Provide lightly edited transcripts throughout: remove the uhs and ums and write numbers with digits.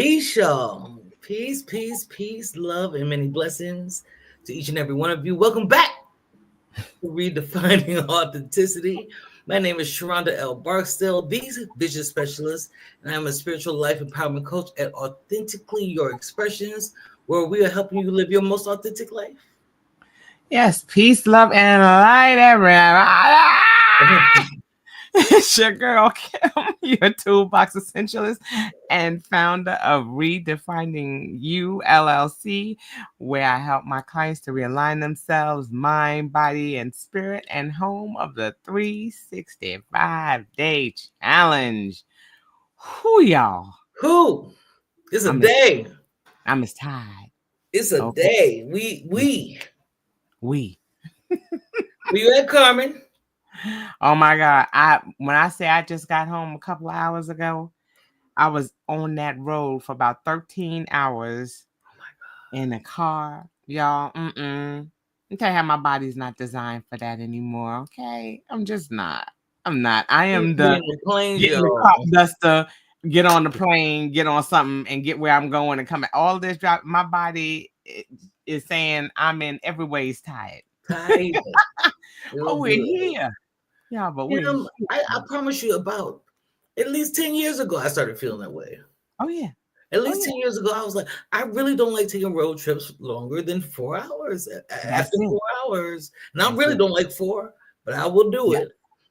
Peace, y'all. Peace, peace, peace, love, and many blessings to each and every one of you. Welcome back to Redefining Authenticity. My name is Sheronda L. Barksdale, the vision specialist, and I'm a spiritual life empowerment coach at Authentically Your Expressions, where we are helping you live your most authentic life. Yes, peace, love, and light, everyone. It's your girl, Kim, your toolbox essentialist and founder of Redefining You LLC, where I help my clients to realign themselves, mind, body, and spirit, and home of the 365-day challenge. Who y'all? Who? It's a day. I'm as tired. It's a day. We. Where you at, Carmen? Oh my God. When I say I just got home a couple of hours ago, I was on that road for about 13 hours in a car. Y'all, I'll tell you how my body's not designed for that anymore, okay? I'm just not. I'm not. I am the car duster, get on the plane, get on something, and get where I'm going and come. All this drive, my body is saying I'm in every ways tired. Oh, we're here. Yeah, but I promise you, about at least 10 years ago, I started feeling that way. Oh, yeah. At least 10 years ago, I was like, I really don't like taking road trips longer than 4 hours. After 4 hours, and I really don't like 4, but I will do it.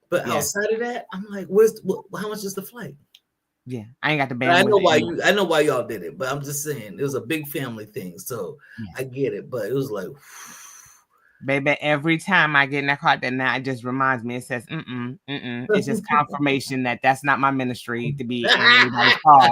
But outside of that, I'm like, how much is the flight? Yeah, I ain't got the bandwidth. I know why y'all did it, but I'm just saying it was a big family thing, so I get it. But it was like, baby, every time I get in that car, that now it just reminds me. It says, It's just confirmation that that's not my ministry to be in anybody's car.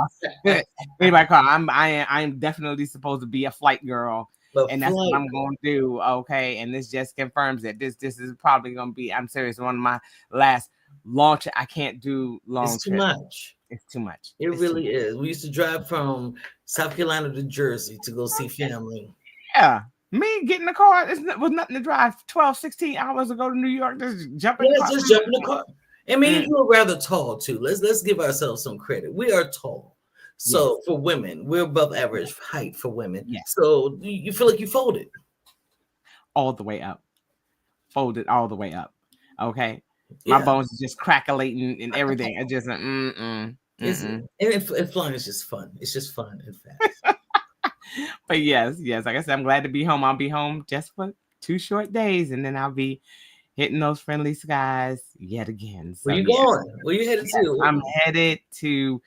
Anybody's car. I'm definitely supposed to be a flight girl, and that's what I'm going to do. Okay, and this just confirms it. This is probably going to be. I'm serious. One of my last launch. I can't do long. It's too much. It's too much. It really is. We used to drive from South Carolina to Jersey to go see family. Yeah. Me getting in the car, it was nothing to drive 12, 16 hours to go to New York. Just jump in the car. Just jump in the car. I mean, you were rather tall too. Let's give ourselves some credit. We are tall. So for women, we're above average height for women. Yes. So you feel like you folded. All the way up. Folded all the way up. Okay. My bones are just crackling and everything. It's just and flying is just fun. It's just fun and fast. But yes, like I said, I'm glad to be home. I'll be home just for 2 short days, and then I'll be hitting those friendly skies yet again. So, where you going? Where you headed to? I'm headed to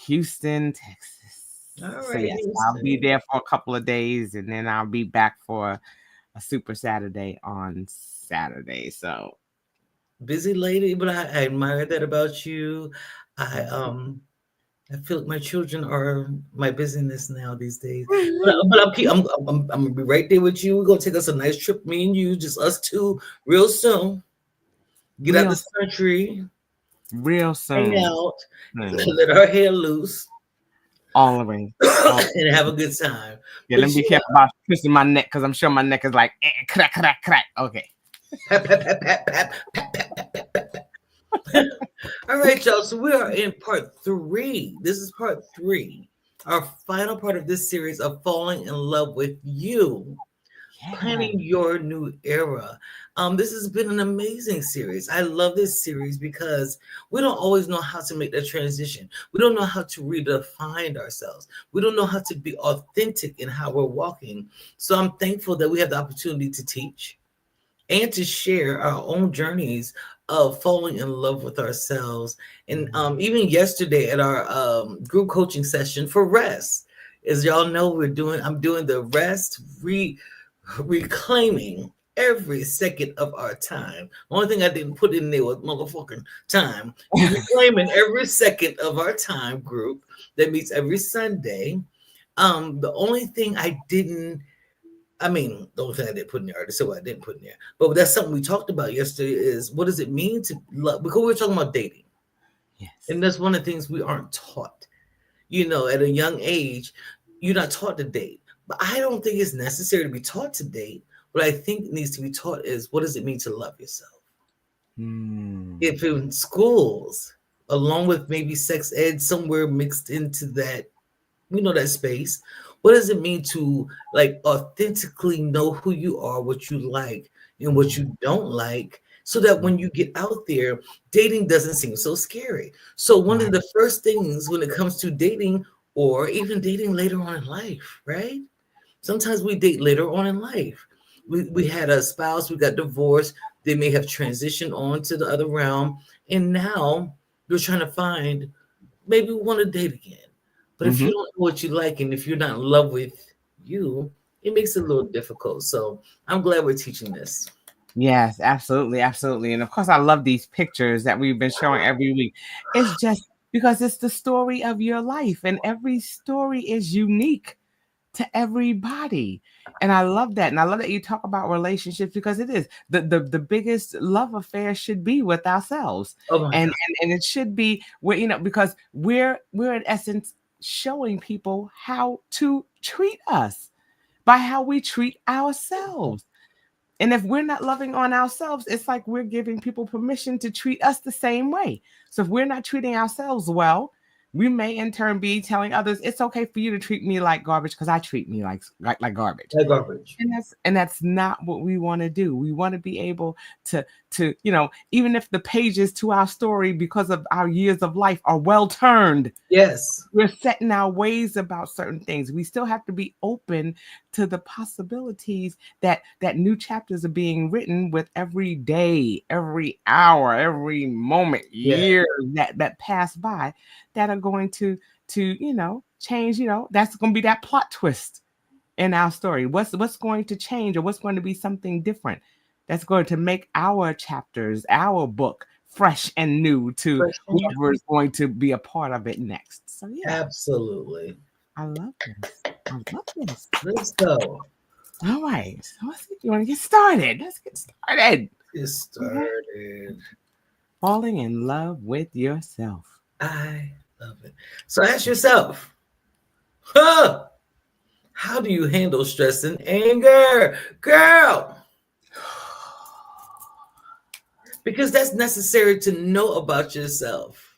Houston, Texas. All right. So yes, I'll be there for a couple of days, and then I'll be back for a Super Saturday on Saturday. So busy lady, but I admire that about you. I feel like my children are my busyness now these days. But I'm gonna be right there with you. We're gonna take us a nice trip, me and you, just us two, real soon. Get out this country. Real soon. Hang out. Let our hair loose. All the way. And have a good time. Yeah, let me be careful about twisting my neck because I'm sure my neck is like crack, crack, crack. Okay. All right, y'all. So we are in part 3. This is part 3, our final part of this series of falling in love with you, planning your new era. This has been an amazing series. I love this series because we don't always know how to make that transition. We don't know how to redefine ourselves. We don't know how to be authentic in how we're walking. So I'm thankful that we have the opportunity to teach and to share our own journeys of falling in love with ourselves. And even yesterday at our group coaching session for rest, as y'all know, I'm doing the rest, reclaiming every second of our time. The only thing I didn't put in there was motherfucking time. Reclaiming every second of our time group that meets every Sunday. The only thing I didn't put in there, I said what I didn't put in there. But that's something we talked about yesterday is what does it mean to love? Because we were talking about dating. Yes. And that's one of the things we aren't taught. At a young age, you're not taught to date. But I don't think it's necessary to be taught to date. What I think needs to be taught is what does it mean to love yourself? If in schools, along with maybe sex ed somewhere mixed into that We know that space. What does it mean to like authentically know who you are, what you like and what you don't like, so that when you get out there, dating doesn't seem so scary. So one of Right. the first things when it comes to dating or even dating later on in life, right? Sometimes we date later on in life. We had a spouse, we got divorced, they may have transitioned on to the other realm, and now you're trying to find maybe we want to date again. But if you Mm-hmm. don't know what you like and if you're not in love with you, it makes it a little difficult. So I'm glad we're teaching this. Yes, absolutely, absolutely. And of course, I love these pictures that we've been showing every week. It's just because it's the story of your life, and every story is unique to everybody. And I love that. And I love that you talk about relationships because it is the biggest love affair should be with ourselves. Oh my And God. and it should be where, because we're in essence showing people how to treat us by how we treat ourselves. And if we're not loving on ourselves, it's like we're giving people permission to treat us the same way. So if we're not treating ourselves well, we may in turn be telling others it's okay for you to treat me like garbage because I treat me like garbage. That garbage. And that's not what we want to do. We want to be able to even if the pages to our story because of our years of life are well turned, Yes. we're setting our ways about certain things. We still have to be open to the possibilities that new chapters are being written with every day, every hour, every moment, Yeah. years that pass by that are going to change. That's going to be that plot twist in our story. What's going to change, or what's going to be something different that's going to make our chapters, our book, fresh and new to Fresh and new. whoever is going to be a part of it next. So yeah, Absolutely. I love this. I love this. Let's go. All right. So let's see if you want to get started. Let's get started. Get Okay. started. Falling in love with yourself. I love it. So ask yourself, huh? How do you handle stress and anger? Girl, because that's necessary to know about yourself.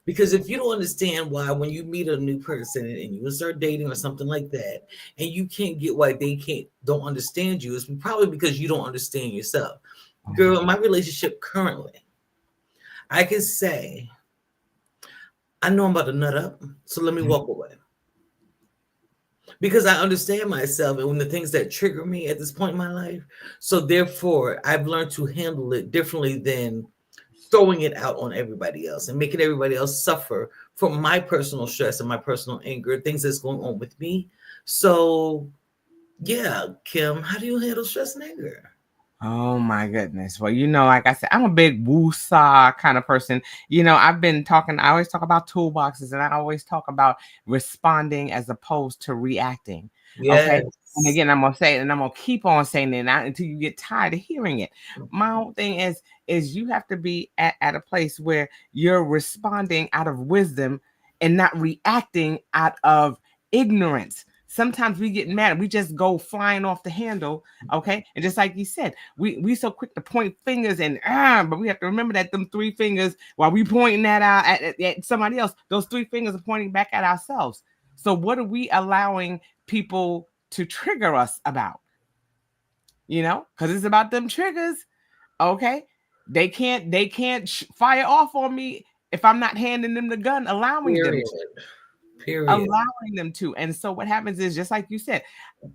Because if you don't understand why, when you meet a new person and you start dating or something like that, and you can't get why they don't understand you, it's probably because you don't understand yourself. Girl, in my relationship currently, I can say, I know I'm about to nut up, so let me walk away. Because I understand myself and when the things that trigger me at this point in my life. So therefore, I've learned to handle it differently than throwing it out on everybody else and making everybody else suffer from my personal stress and my personal anger, things that's going on with me. So yeah, Kim, how do you handle stress and anger? Oh my goodness. Well, like I said, I'm a big woo-saw kind of person. I always talk about toolboxes and I always talk about responding as opposed to reacting. Okay. And Yes. again, I'm gonna say it and I'm gonna keep on saying it until you get tired of hearing it. My whole thing is you have to be at a place where you're responding out of wisdom and not reacting out of ignorance. Sometimes we get mad, we just go flying off the handle. Okay. And just like you said, we so quick to point fingers and but we have to remember that them three fingers, while we pointing that out at somebody else, those three fingers are pointing back at ourselves. So what are we allowing people to trigger us about? Because it's about them triggers. Okay. They can't fire off on me if I'm not handing them the gun, allowing them Period. to. Period. Allowing them to. And so what happens is, just like you said,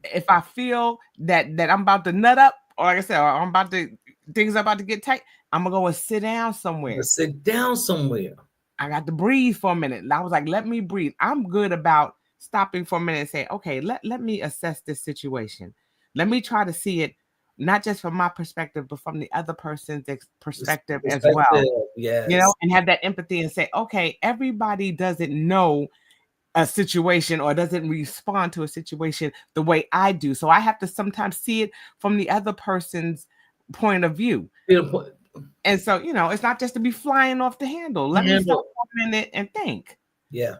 if I feel that I'm about to nut up, or like I said, or I'm about to things are about to get tight, I'm gonna go and sit down somewhere. Sit down somewhere. I got to breathe for a minute. And I was like, let me breathe. I'm good about stopping for a minute and say, okay, let me assess this situation. Let me try to see it not just from my perspective, but from the other person's perspective as well. Perspective. Yes. And have that empathy and say, okay, everybody doesn't know a situation or doesn't respond to a situation the way I do. So I have to sometimes see it from the other person's point of view. And so, it's not just to be flying off the handle. Let me stop for a minute and think. Yeah.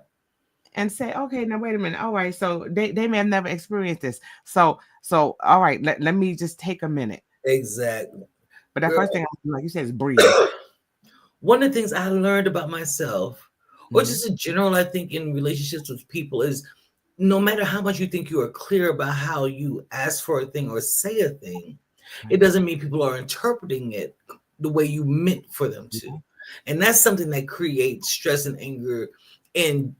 And say, okay, now wait a minute. All right. So they may have never experienced this. So all right, let me just take a minute. Exactly. But that first thing, like you said, is breathe. One of the things I learned about myself or just in general, I think in relationships with people is no matter how much you think you are clear about how you ask for a thing or say a thing, it doesn't mean people are interpreting it the way you meant for them to. And that's something that creates stress and anger in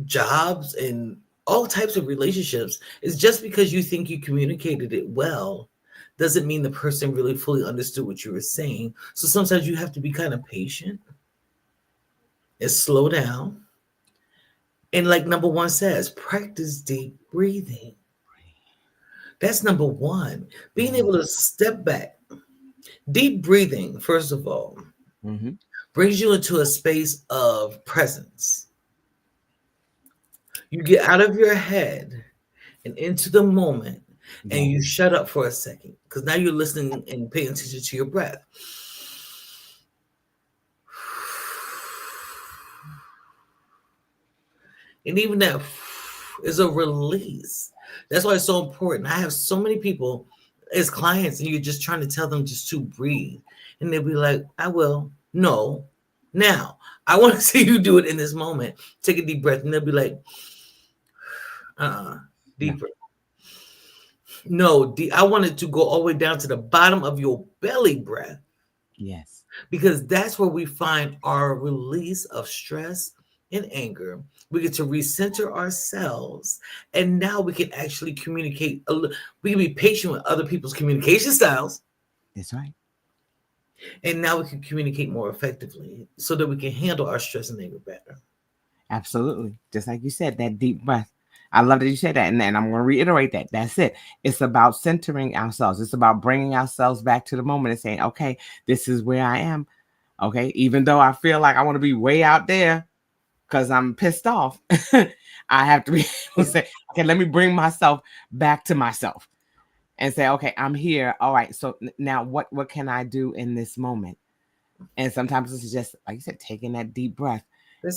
jobs and all types of relationships. Is just because you think you communicated it well doesn't mean the person really fully understood what you were saying. So sometimes you have to be kind of patient and slow down. And like number one says, practice deep breathing. That's number one. Being able to step back. Deep breathing, first of all, brings you into a space of presence. You get out of your head and into the moment, and you shut up for a second because now you're listening and paying attention to your breath. And even that is a release. That's why it's so important. I have so many people as clients, and you're just trying to tell them just to breathe. And they'll be like, I will. No. Now, I want to see you do it in this moment. Take a deep breath. And they'll be like, deeper. No, I want it to go all the way down to the bottom of your belly breath. Yes. Because that's where we find our release of stress and anger. We get to recenter ourselves, and now we can actually communicate. We can be patient with other people's communication styles. That's right. And now we can communicate more effectively so that we can handle our stress and anger better. Absolutely. Just like you said, that deep breath. I love that you said that. And I'm going to reiterate that. That's it. It's about centering ourselves. It's about bringing ourselves back to the moment and saying, okay, this is where I am. Okay. Even though I feel like I want to be way out there because I'm pissed off, I have to be able to say, okay, let me bring myself back to myself and say, okay, I'm here. All right. So now what can I do in this moment? And sometimes it's just, like you said, taking that deep breath.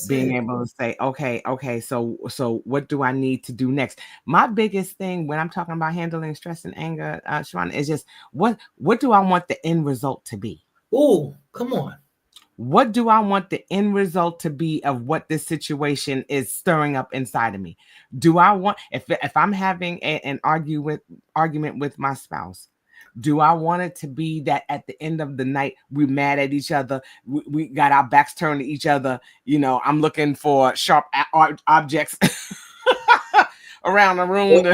Being able to say, okay, so what do I need to do next? My biggest thing when I'm talking about handling stress and anger, Sheronda, is just what do I want the end result to be? Oh, come on. What do I want the end result to be of what this situation is stirring up inside of me? Do I want, if I'm having an argument with my spouse, do I want it to be that at the end of the night, we're mad at each other, we got our backs turned to each other, I'm looking for sharp objects around the room.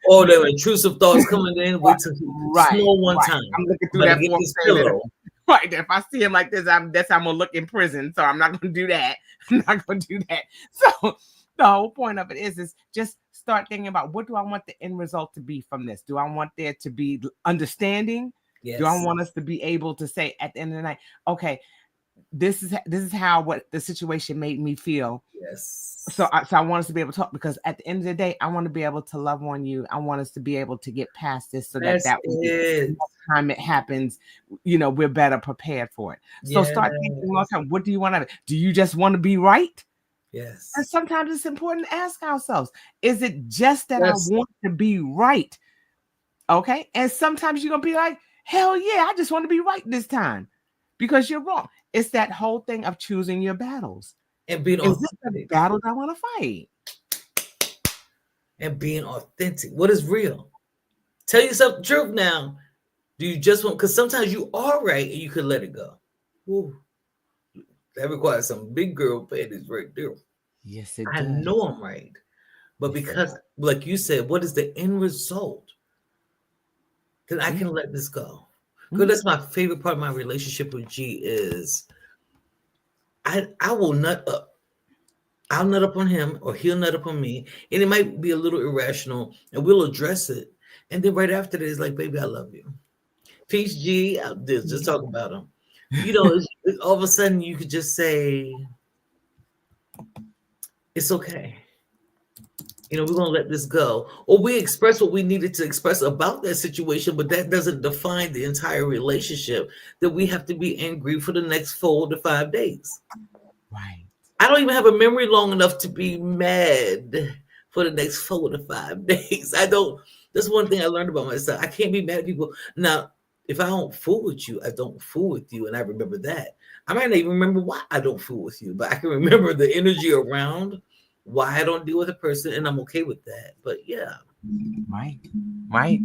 All the intrusive thoughts coming in. Wait till small one time. I'm looking through that pillow. Right. If I see him like this, I'm gonna look in prison. So I'm not gonna do that. I'm not gonna do that. So the whole point of it is just start thinking about what do I want the end result to be from this? Do I want there to be understanding? Yes. Do I want us to be able to say at the end of the night, okay, this is how what the situation made me feel. Yes. So I want us to be able to talk, because at the end of the day, I want to be able to love on you. I want us to be able to get past this so that next time it happens, we're better prepared for it. So start thinking, what do you want to do? Do you just want to be right? Yes. And sometimes it's important to ask ourselves, is it just that I want to be right? Okay. And sometimes you're going to be like, hell yeah, I just want to be right this time, because you're wrong. It's that whole thing of choosing your battles. And being authentic. Is this the battle I want to fight? And being authentic. What is real? Tell yourself the truth now. Do you just want, because sometimes you are right and you could let it go. Ooh. That requires some big girl panties right there. Yes, it does. I know I'm right. But because, like you said, what is the end result? Then I can let this go. Because that's my favorite part of my relationship with G is I will nut up. I'll nut up on him or he'll nut up on me. And it might be a little irrational and we'll address it. And then right after that, it's like, baby, I love you. Peace, G. Out there, just talk about him. All of a sudden you could just say, it's okay. We're going to let this go. Or we express what we needed to express about that situation, but that doesn't define the entire relationship that we have to be angry for the next 4 to 5 days. Right. I don't even have a memory long enough to be mad for the next 4 to 5 days. I don't. That's one thing I learned about myself. I can't be mad at people. Now, if I don't fool with you, I don't fool with you, and I remember that. I might not even remember why I don't fool with you, but I can remember the energy around why I don't deal with a person, and I'm okay with that. But yeah, Right. Right.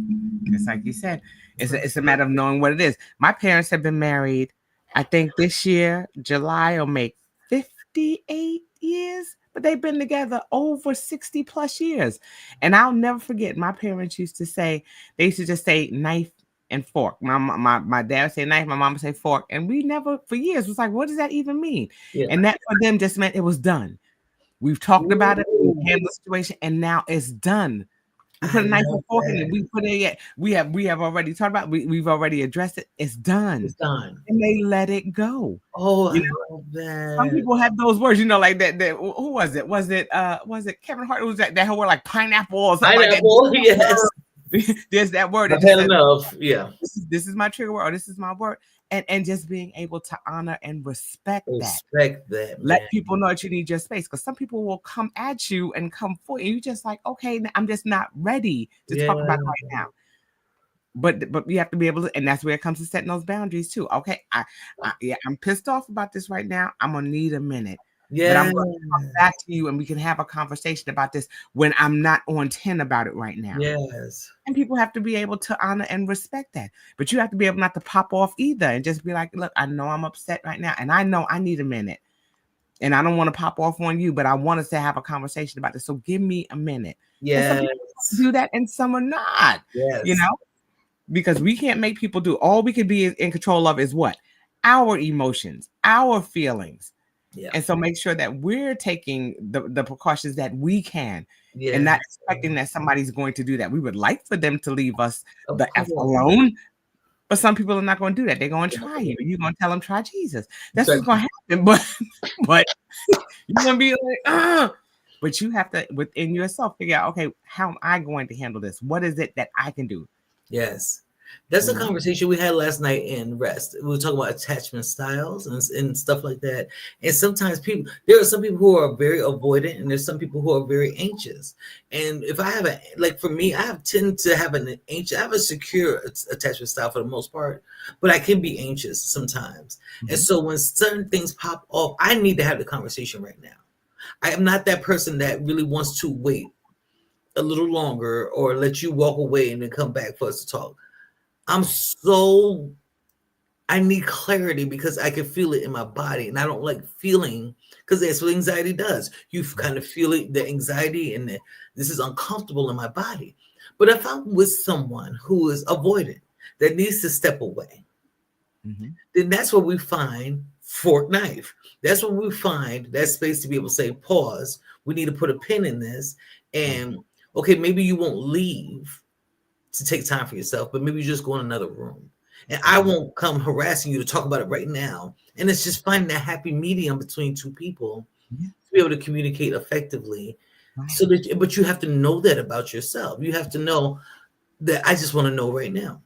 It's like you said, it's a matter of knowing what it is. My parents have been married, I think this year, July will make 58 years, but they've been together over 60 plus years. And I'll never forget, my parents used to say, they used to just say knife and fork. My dad would say knife, my mom would say fork. And we never, for years, was like, what does that even mean? yeah. And that for them just meant it was done. We've talked about it, we Ooh, handled the situation, and now it's done. We I put a knife and love fork in it. that. We put it yet. We have already talked about. We've already addressed it. It's It's done, done. and they let it go. Oh, You I know, love some that. people have those words. You know, like that. That who was it? Was it Kevin Hart? Who was that whole word like pineapple or something like that? Pineapple, yes. There's that word that I've just had says enough. Yeah. this is my trigger word or this is my word, and just being able to honor and respect that. Respect that, Let man. people know that you need your space because some people will come at you and come for you. You just like, okay, I'm just not ready to Yeah. talk about it right now. But you have to be able to, and that's where it comes to setting those boundaries too. Okay, yeah, I'm pissed off about this right now. I'm gonna need a minute, but I'm Yeah. gonna come back to you and we can have a conversation about this when I'm not on 10 about it right now. Yes. And people have to be able to honor and respect that. But you have to be able not to pop off either and just be like, look, I know I'm upset right now, and I know I need a minute. And I don't want to pop off on you, but I want us to have a conversation about this. So give me a minute. And some Yes. people do that and some are not, you Yes. know, because we can't make people do. All we can be in control of is what? Our emotions, our feelings. Yeah. And so make sure that we're taking the precautions that we can and Yeah. not expecting that somebody's going to do that. We would like for them to leave us Of the F course. alone, but some people are not going to do that. They're going to Yeah. try you. You're going to tell them, try Jesus. That's Check. what's going to happen. But you're going to be like, but you have to, within yourself, figure out, okay, how am I going to handle this? What is it that I can do? Yes. That's You a know? conversation we had last night in rest. We were talking about attachment styles and stuff like that. And sometimes there are some people who are very avoidant, and there's some people who are very anxious. And if I have like for me, tend to have I have a secure attachment style for the most part, but I can be anxious sometimes. And so when certain things pop off, I need to have the conversation right now. I am not that person that really wants to wait a little longer or let you walk away and then come back for us to talk. I'm so I need clarity because I can feel it in my body, and I don't like feeling because that's what anxiety does. You kind of feel it, the anxiety, and this is uncomfortable in my body. But if I'm with someone who is avoidant, that needs to step away, then that's where we find fork knife. That's where we find that space to be able to say, pause. We need to put a pin in this, and okay, maybe you won't leave to take time for yourself, but maybe you just go in another room. And I won't come harassing you to talk about it right now. And it's just finding that happy medium between two people to be able to communicate effectively. So that, but you have to know that about yourself. You have to know that I just want to know right now.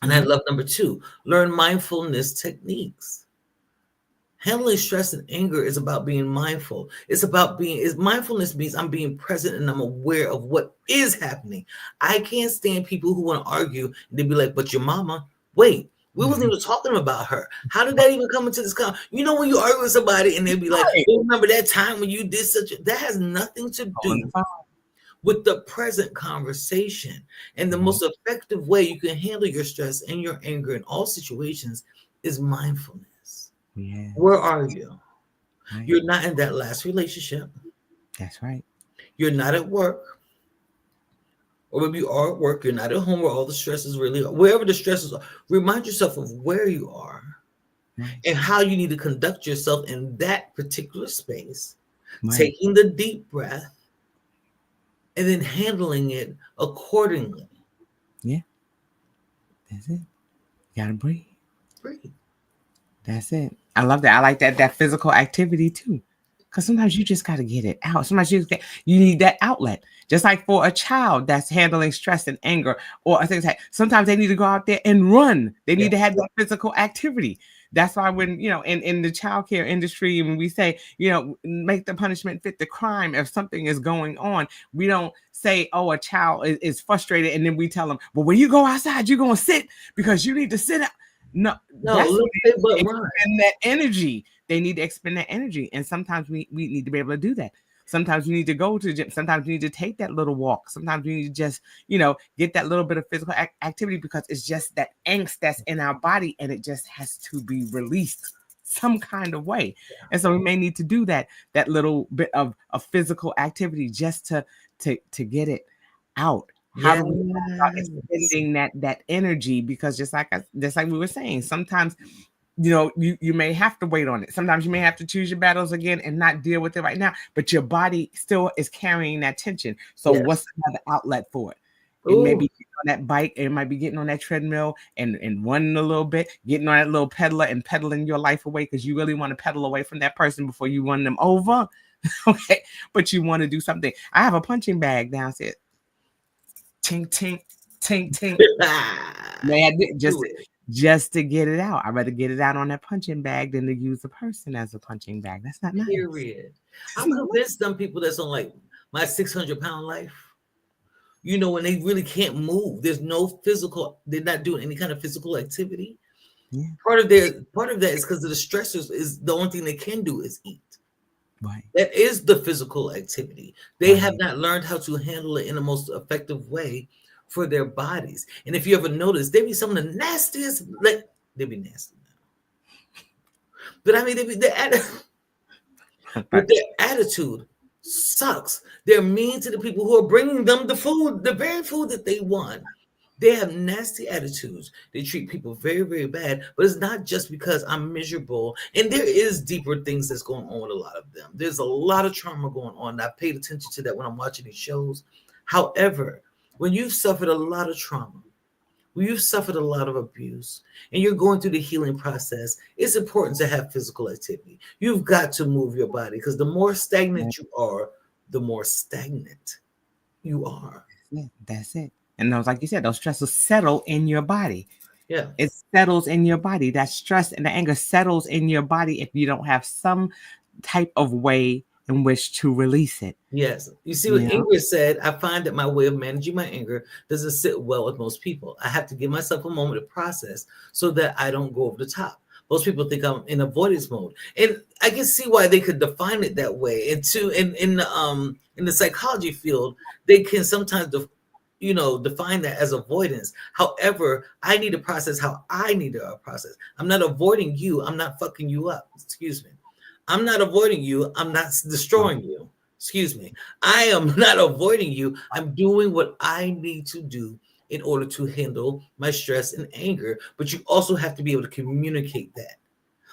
And I love number 2, learn mindfulness techniques. Handling stress and anger is about being mindful. It's about mindfulness means I'm being present and I'm aware of what is happening. I can't stand people who want to argue and they be like, but your mama, wait, we wasn't even talking about her. How did that even come into this You know, when you argue with somebody and they be like, Right. oh, remember that time when you did that has nothing to do with the present conversation. And the most effective way you can handle your stress and your anger in all situations is mindfulness. Where are you? You're not in that last relationship. That's right. You're not at work. Or maybe you are at work. You're not at home where all the stresses really are. Wherever the stresses are, remind yourself of where you are and how you need to conduct yourself in that particular space, taking the deep breath and then handling it accordingly. Yeah. That's it. You gotta breathe. Breathe. That's it. I love that. I like that physical activity too. Because sometimes you just got to get it out. Sometimes you need that outlet. Just like for a child that's handling stress and anger, or things like sometimes they need to go out there and run. They need to have that physical activity. That's why when, in the childcare industry, when we say, make the punishment fit the crime, if something is going on, we don't say, oh, a child is frustrated, and then we tell them, well, when you go outside, you're gonna sit because you need to sit out. No, No, that's look, they but run. expend that energy. They need to expend that energy, and sometimes we need to be able to do that. Sometimes we need to go to the gym. Sometimes we need to take that little walk. Sometimes we need to just, get that little bit of physical activity, because it's just that angst that's in our body, and it just has to be released some kind of way. And so we may need to do that little bit of physical activity just to get it out. How do we go about Yes. expending that energy? Because just like we were saying, sometimes you may have to wait on it. Sometimes you may have to choose your battles again and not deal with it right now, but your body still is carrying that tension. So Yes. what's another outlet for it? It may Ooh. be getting on that bike, it might be getting on that treadmill and running a little bit, getting on that little pedaler and pedaling your life away, because you really want to pedal away from that person before you run them over. Okay, but you want to do something. I have a punching bag downstairs. Tink tink tink tink. Man, just to get it out. I'd rather get it out on that punching bag than to use a person as a punching bag. That's not nice. Period. I'm convinced some people that's on like my 600-pound life, when they really can't move, there's no physical, they're not doing any kind of physical activity. Yeah. Part of that is because of the stressors. Is the only thing they can do is eat. Right. That is the physical activity. They have not learned how to handle it in the most effective way for their bodies. And if you ever notice, they be some of the nastiest, they be nasty. But I mean, but their attitude sucks. They're mean to the people who are bringing them the food, the very food that they want. They have nasty attitudes. They treat people very, very bad. But it's not just because I'm miserable. And there is deeper things that's going on with a lot of them. There's a lot of trauma going on. I paid attention to that when I'm watching these shows. However, when you've suffered a lot of trauma, when you've suffered a lot of abuse, and you're going through the healing process, it's important to have physical activity. You've got to move your body, because the more stagnant you are, the more stagnant you are. That's it. And those, like you said, those stresses settle in your body. Yeah. It settles in your body. That stress and the anger settles in your body if you don't have some type of way in which to release it. Yes. You see what Ingrid said? I find that my way of managing my anger doesn't sit well with most people. I have to give myself a moment to process so that I don't go over the top. Most people think I'm in avoidance mode, and I can see why they could define it that way. And too, in the psychology field, they can sometimes define that as avoidance. However, I need to process how I need to process. I'm not avoiding you. I'm not fucking you up. Excuse me. I'm not avoiding you. I'm not destroying you. Excuse me. I am not avoiding you. I'm doing what I need to do in order to handle my stress and anger. But you also have to be able to communicate that.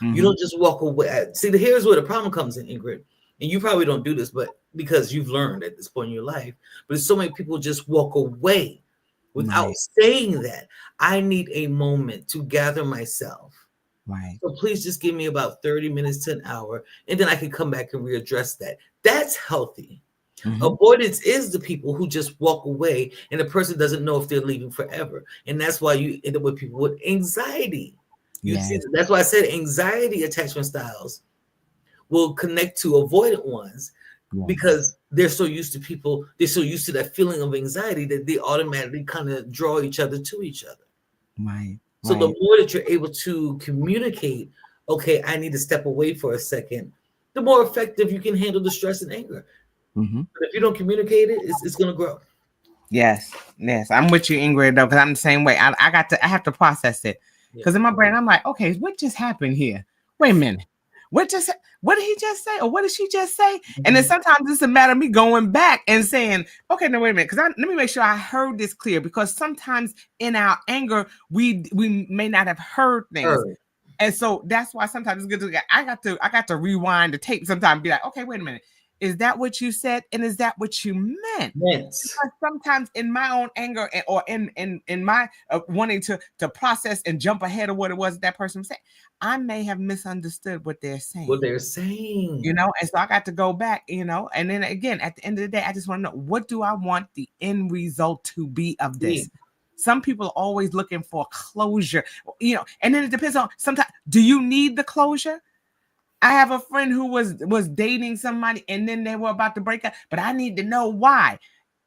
Mm-hmm. You don't just walk away. See, here's where the problem comes in, Ingrid. And you probably don't do this, but because you've learned at this point in your life. But so many people just walk away without saying that. I need a moment to gather myself. Right. So please just give me about 30 minutes to an hour, and then I can come back and readdress that. That's healthy. Mm-hmm. Avoidance is the people who just walk away, and the person doesn't know if they're leaving forever. And that's why you end up with people with anxiety. You see, that's why I said anxiety attachment styles will connect to avoidant ones, because they're so used to people, they're so used to that feeling of anxiety that they automatically kind of draw each other to each other. Right. So the more that you're able to communicate, okay, I need to step away for a second, the more effective you can handle the stress and anger. Mm-hmm. But if you don't communicate it, it's going to grow. Yes, I'm with you, Ingrid, though, because I'm the same way. I have to process it, because in my brain I'm like, okay, what just happened here? Wait a minute, what did he just say, or what did she just say? Mm-hmm. And then sometimes it's a matter of me going back and saying, okay, no, wait a minute, because let me make sure I heard this clear, because sometimes in our anger we may not have heard things. And so that's why sometimes it's good to I got to rewind the tape sometimes and be like, okay, wait a minute. Is that what you said? And is that what you meant? Yes. Because sometimes in my own anger or in my wanting to process and jump ahead of what it was that person was saying, I may have misunderstood what they're saying. And so I got to go back, and then again, at the end of the day, I just want to know, what do I want the end result to be of this? Some people are always looking for closure, and then it depends on sometimes. Do you need the closure? I have a friend who was dating somebody and then they were about to break up, but I need to know why.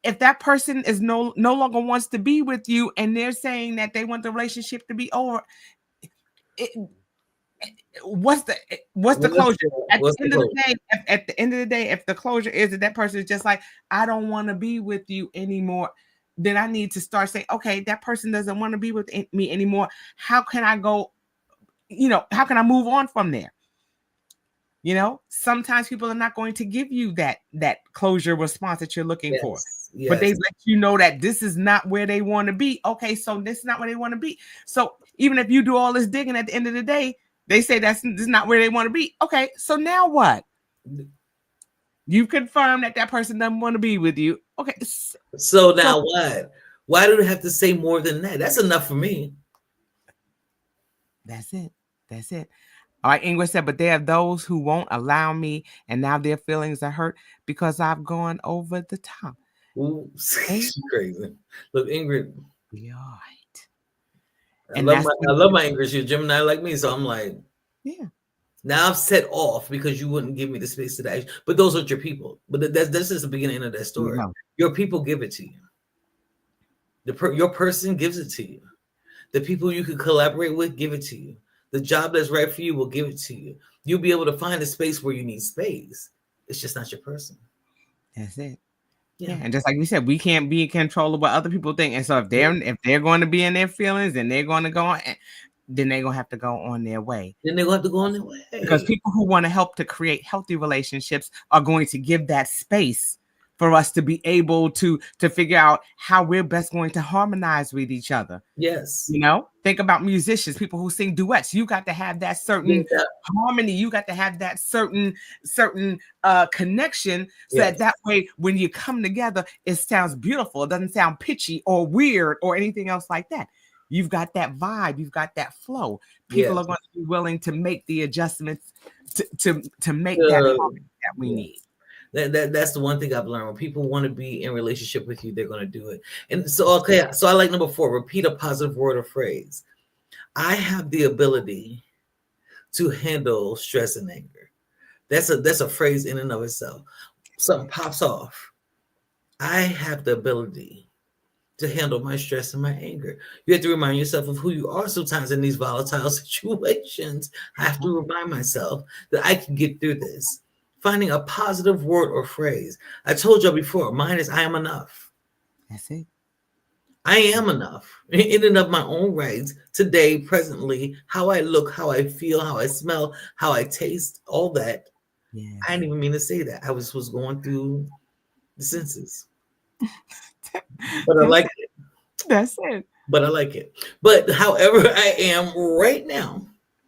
If that person is no longer wants to be with you and they're saying that they want the relationship to be over, it, what's the closure? At What's the the end of the close? day, at the end of the day, if the closure is that person is just like, I don't want to be with you anymore, then I need to start saying, okay, that person doesn't want to be with me anymore. How can I go? How can I move on from there? Sometimes people are not going to give you that closure response that you're looking for, Yes, but they yes. let you know that this is not where they want to be. Okay, so this is not where they want to be. So even if you do all this digging, at the end of the day, they say this is not where they want to be. Okay, so now what? You confirm that person doesn't want to be with you. Okay, So so now what? Why do they have to say more than that? That's enough for me. that's it. That's it. All right, Ingrid said, but there are those who won't allow me, and now their feelings are hurt because I've gone over the top. Ooh, Hey, she's crazy. Look, Ingrid, be all right. I And love that's my when I love my Ingrid. She's a Gemini like me, so I'm like, yeah, now I'm set off because you wouldn't give me the space to act. But those are your people. But that's just the beginning of that you story. know, Your people give it to you. Your person gives it to you. The people you could collaborate with give it to you. The job that's right for you will give it to you. You'll be able to find a space where you need space. It's just not your person. that's it. Yeah. Yeah, and just like we said, we can't be in control of what other people think. And so Yeah. if they're going to be in their feelings and they're going to go on, then they're going to have to go on their way. Then they're going to have to go on their Because way. people who want to help to create healthy relationships are going to give that space for us to be able to figure out how we're best going to harmonize with each other. Yes. Think about musicians, people who sing duets. You got to have that certain Yeah. harmony. You got to have that certain connection, so Yes. that way when you come together, it sounds beautiful. It doesn't sound pitchy or weird or anything else like that. You've got that vibe. You've got that flow. People Yes. are going to be willing to make the adjustments to make that Uh, harmony that we yeah. need. That's the one thing I've learned. When people want to be in relationship with you, they're going to do it. And so, okay, so I like number 4. Repeat a positive word or phrase. I have the ability to handle stress and anger. That's a phrase in and of itself. Something pops off. I have the ability to handle my stress and my anger. You have to remind yourself of who you are sometimes in these volatile situations. I have to remind myself that I can get through this. Finding a positive word or phrase. I told y'all before, mine is I am enough. That's it. I am enough in and of my own rights today, presently, how I look, how I feel, how I smell, how I taste, all that. I Yes. didn't even mean to say that. I was going through the senses, but I That's like it. it. That's it. But I like it. But however I am right now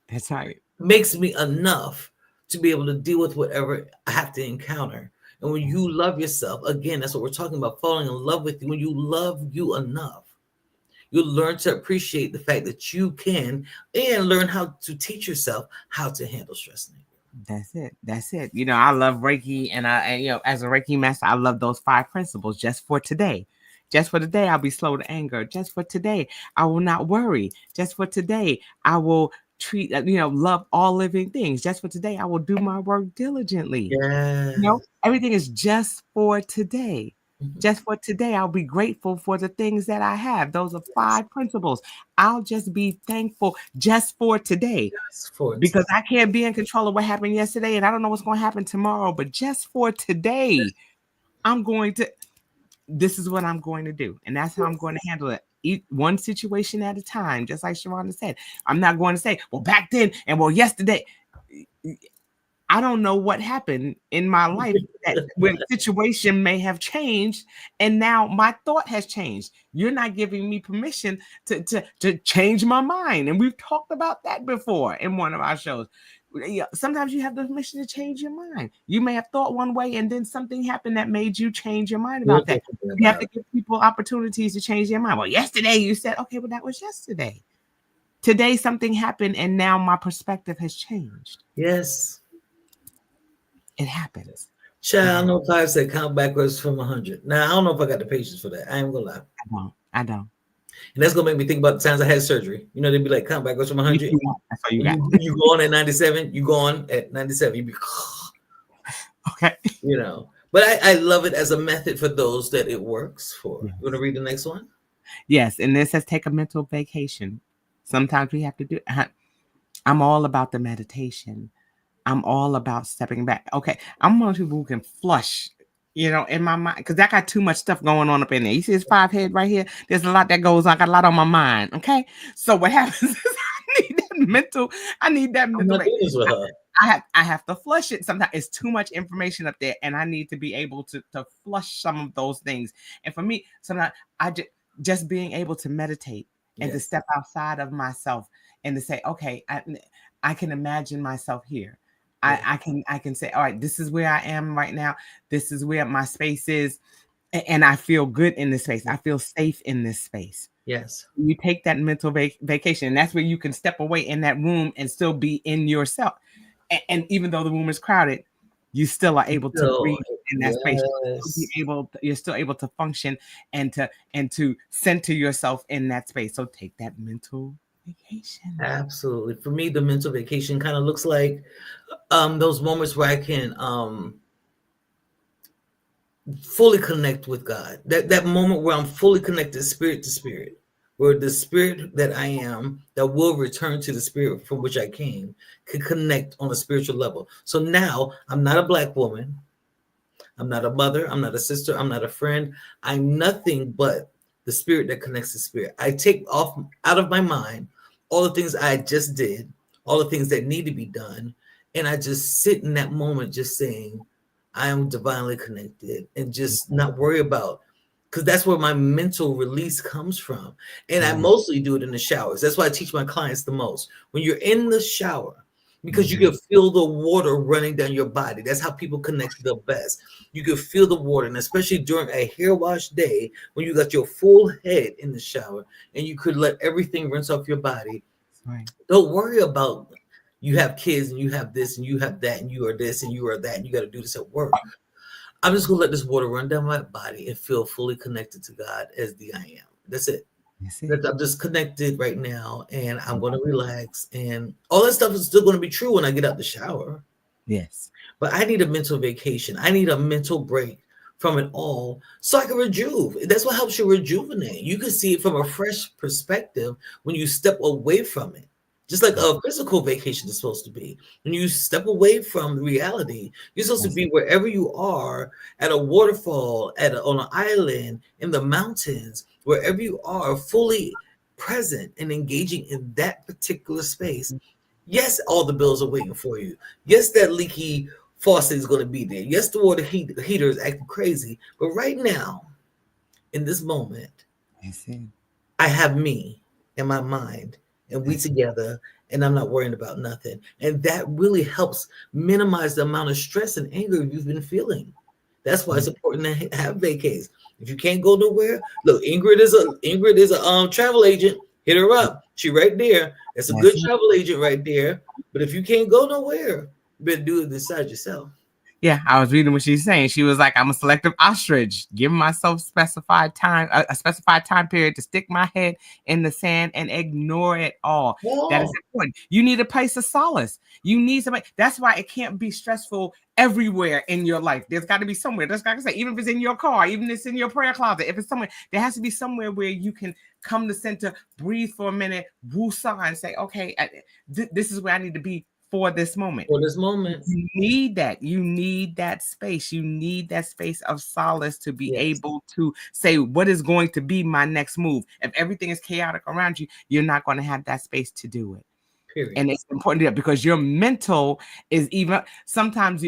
That's right. makes me enough to be able to deal with whatever I have to encounter. And when That's you love yourself, again, that's what we're talking about, falling in love with you. When you love you enough, you'll learn to appreciate the fact that you can and learn how to teach yourself how to handle stress and anger. That's it. That's it. I love Reiki, and as a Reiki master, I love those 5 principles. Just for today. Just for today, I'll be slow to anger. Just for today, I will not worry. Just for today, I will treat, love all living things. Just for today, I will do my work diligently. Yes. Everything is just for today. Mhm. Just for today, I'll be grateful for the things that I have. Those are 5 principles. I'll just be thankful just for today, Yes. For it. because I can't be in control of what happened yesterday and I don't know what's going to happen tomorrow. But just for today, I'm going to, this is what I'm going to do. And that's how I'm going to handle it. One situation at a time, just like Sheronda said. I'm not going to say, well, back then and well, yesterday. I don't know what happened in my life that when situation may have changed, and now my thought has changed. You're not giving me permission to change my mind, and we've talked about that before in one of our shows. Yeah, sometimes you have the permission to change your mind. You may have thought one way, and then something happened that made you change your mind We'll about talk that. You have about to it. give people opportunities to change their mind. Well, yesterday you said, okay, but that was yesterday. Today something happened, and now my perspective has changed. Yes. It happens. It Child, I happens. know Clive said count backwards from 100. Now, I don't know if I got the patience for that. I ain't gonna lie. I don't. And that's gonna make me think about the times I had surgery. You know, they'd be like, "Come back, goes from You 100." see, that's all you When got. you go on at 97, you go on at 97. You be, Okay. you know. But I love it as a method for those that it works for. You want to Yes. read the next one? Yes, and this says take a mental vacation. Sometimes we have to do. I'm all about the meditation. I'm all about stepping back. Okay, I'm one of those people who can flush, in my mind because I got too much stuff going on up in there. You see this 5 head right here? There's a lot that goes on. I got a lot on my mind. Okay, so what happens is I need that mental. I need that I'm mental. not doing this with her. I have to flush it. Sometimes it's too much information up there, and I need to be able to flush some of those things. And for me, sometimes I just being able to meditate and to Yes. step outside of myself and to say, okay, I can imagine myself here. Yeah. I can say, all right, this is where I am right now. This is where my space is, and I feel good in this space. I feel safe in this space. Yes. You take that mental vacation, and that's where you can step away in that room and still be in yourself. And even though the room is crowded, you still are able to So breathe in that space. yes. You're still able to function and to center yourself in that space. So take that mental vacation. Absolutely. For me, the mental vacation kind of looks like those moments where I can fully connect with God. That moment where I'm fully connected spirit to spirit, where the spirit that I am that will return to the spirit from which I came can connect on a spiritual level. So now I'm not a black woman. I'm not a mother. I'm not a sister. I'm not a friend. I'm nothing but the spirit that connects the spirit. I take off out of my mind all the things I just did, all the things that need to be done. And I just sit in that moment just saying, I am divinely connected and just not worry about because that's where my mental release comes from. And I Yeah. mostly do it in the showers. That's why I teach my clients the most. When you're in the shower, because you Mhm. can feel the water running down your body. That's how people connect the best. You can feel the water, and especially during a hair wash day when you got your full head in the shower and you could let everything rinse off your body. Right. Don't worry about you have kids and you have this and you have that and you are this and you are that and you got to do this at work. I'm just gonna let this water run down my body and feel fully connected to God as the I am. That's it. That's it. I'm just connected right now and I'm going to relax. And all that stuff is still going to be true when I get out the shower. Yes. But I need a mental vacation. I need a mental break from it all so I can rejuve. That's what helps you rejuvenate. You can see it from a fresh perspective when you step away from it. Just like a physical vacation is supposed to be. When you step away from reality, you're supposed to That's be wherever you are at a waterfall, on an island, in the mountains, wherever you are, fully present and engaging in that particular space. it. Yes, all the bills are waiting for you. Yes, that leaky faucet is going to be there. Yes, the heater is acting crazy. But right now, in this moment, That's it. I have me and my mind, and we That's it. together, and I'm not worrying about nothing. And that really helps minimize the amount of stress and anger you've been feeling. That's why it's Yeah. important to have vacays. If you can't go nowhere, look, Ingrid is a travel agent. Hit her up. She right there. That's a That's good it. travel agent right there. But if you can't go nowhere, you better do it decide yourself. Yeah, I was reading what she's saying. She was like, "I'm a selective ostrich, giving myself a specified time period to stick my head in the sand and ignore it all." That is Oh, important. You need a place of solace. You need somebody. That's why it can't be stressful everywhere in your life. There's got to be somewhere. That's like I say, even if it's in your car, even if it's in your prayer closet, if it's somewhere, there has to be somewhere where you can come to center, breathe for a minute, woosah, and say, "Okay, this is where I need to be for this moment." for this moment. You need that. You need that space. You need that space of solace to be Yes, able to say, what is going to be my next move? If everything is chaotic around you, you're not going to have that space to do it. period. And it's important to do that because your mental is even sometimes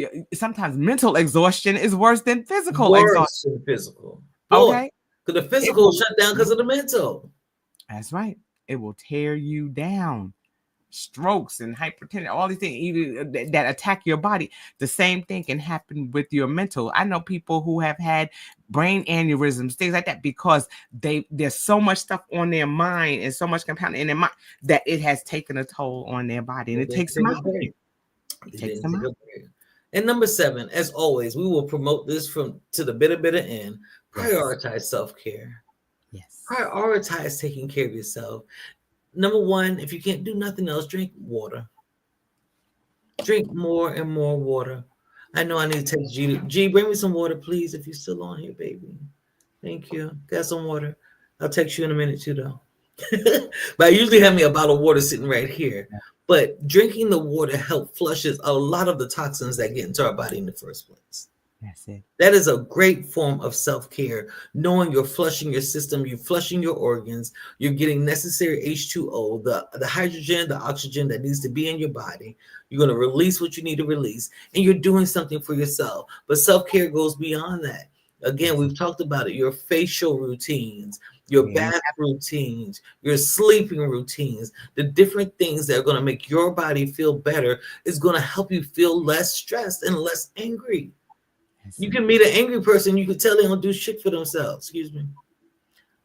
mental exhaustion is worse than physical exhaustion. Worse than physical. Boy, Okay. because the It physical will, shut down because of the mental. that's right. It will tear you down. Strokes and hypertension, all these things even that attack your body. The same thing can happen with your mental. I know people who have had brain aneurysms, things like that, because there's so much stuff on their mind and so much compounded in their mind that it has taken a toll on their body, and They it didn't takes them take a out. break. It They takes didn't them take out. a break. And number 7, as always, we will promote this from to the bitter end. Yes. Prioritize self-care. Yes. Prioritize taking care of yourself. Number one, if you can't do nothing else, drink water. Drink more and more water. I know I need to text G. G, bring me some water, please, if you're still on here, baby. Thank you. Got some water. I'll text you in a minute too, though. But I usually have me a bottle of water sitting right here. But drinking the water help flushes a lot of the toxins that get into our body in the first place. That's it. That is a great form of self-care, knowing you're flushing your system, you're flushing your organs, you're getting necessary H2O, the hydrogen, the oxygen that needs to be in your body. You're going to release what you need to release, and you're doing something for yourself. But self-care goes beyond that. Again, Yes. we've talked about it, your facial routines, your Yeah. bath routines, your sleeping routines, the different things that are going to make your body feel better is going to help you feel less stressed and less angry. That's You it. can meet an angry person, you can tell they don't do shit for themselves. Excuse me.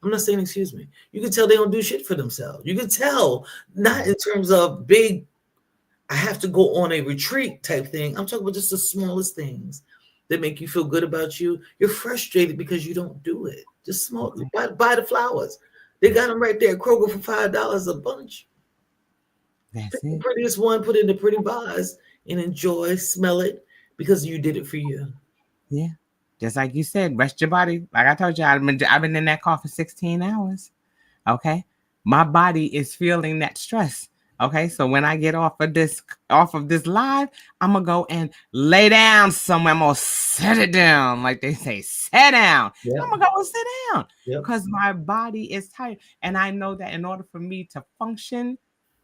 I'm not saying excuse me. You can tell they don't do shit for themselves. You can tell, not in terms of big, I have to go on a retreat type thing. I'm talking about just the smallest things that make you feel good about you. You're frustrated because you don't do it. Just small, Okay. buy the flowers. They got them right there at Kroger for $5 a bunch. Pick That's the it. prettiest one, put it in the pretty vase, and enjoy, smell it because you did it for you. Yeah. Just like you said, rest your body. Like I told you, I've been in that car for 16 hours. Okay. My body is feeling that stress. Okay. So when I get off of this live, I'm gonna go and lay down somewhere. I'm gonna set it down. Like they say, sit down. I'm Yep. gonna go and sit down. Yep. Because my body is tired. And I know that in order for me to function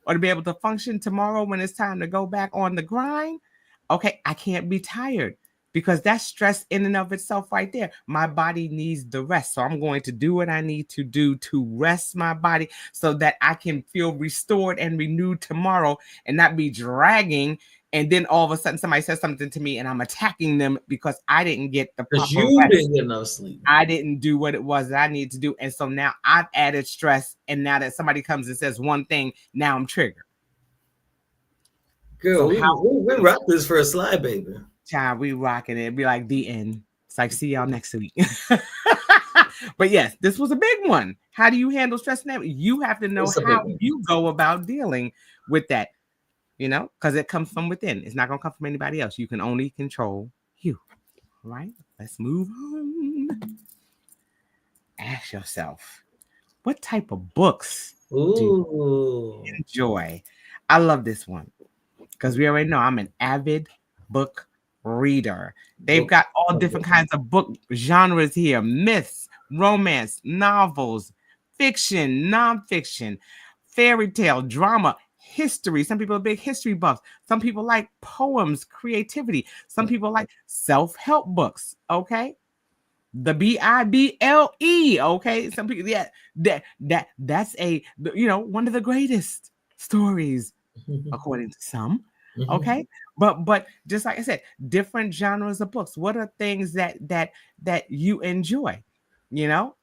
or to be able to function tomorrow when it's time to go back on the grind, okay, I can't be tired because that's stress in and of itself right there. My body needs the rest. So I'm going to do what I need to do to rest my body so that I can feel restored and renewed tomorrow and not be dragging. And then all of a sudden somebody says something to me and I'm attacking them because I didn't get the Because proper you rest. didn't get enough sleep. I didn't do what it was that I need to do. And so now I've added stress. And now that somebody comes and says one thing, now I'm triggered. So Girl, we, how we, we rock this for a slide, baby. child, we rocking it. It'd be like the end. It's like see y'all next week. But yes, this was a big one. How do you handle stress? And you have to know It's a big how one. you go about dealing with that, because it comes from within. It's not gonna come from anybody else. You can only control you. All right. Let's move on. Ask yourself, what type of books do you Ooh. enjoy? I love this one because we already know I'm an avid book reader. They've Book. got all different kinds of book genres here: myths, romance, novels, fiction, nonfiction, fairy tale, drama, history. Some people are big history buffs. Some people like poems, creativity. Some people like self-help books. Okay. The Bible. Okay. Some people, yeah, that's one of the greatest stories according to some. Okay. But just like I said, different genres of books. What are things that you enjoy?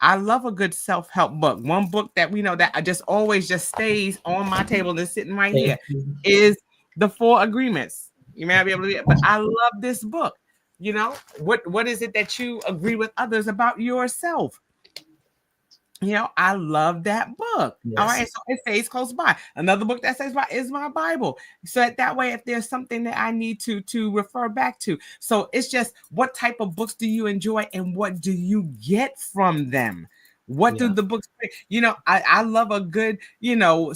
I love a good self-help book. One book that we know that I just always just stays on my table and is sitting right Thank here you. is The Four Agreements. You may not be able to read it, but I love this book. What is it that you agree with others about yourself? I love that book. All Yes. right. So it stays close by. Another book that stays by is my Bible. So that way, if there's something that I need to refer back to. So it's just what type of books do you enjoy and what do you get from them? What do Yeah. the books bring? I love a good,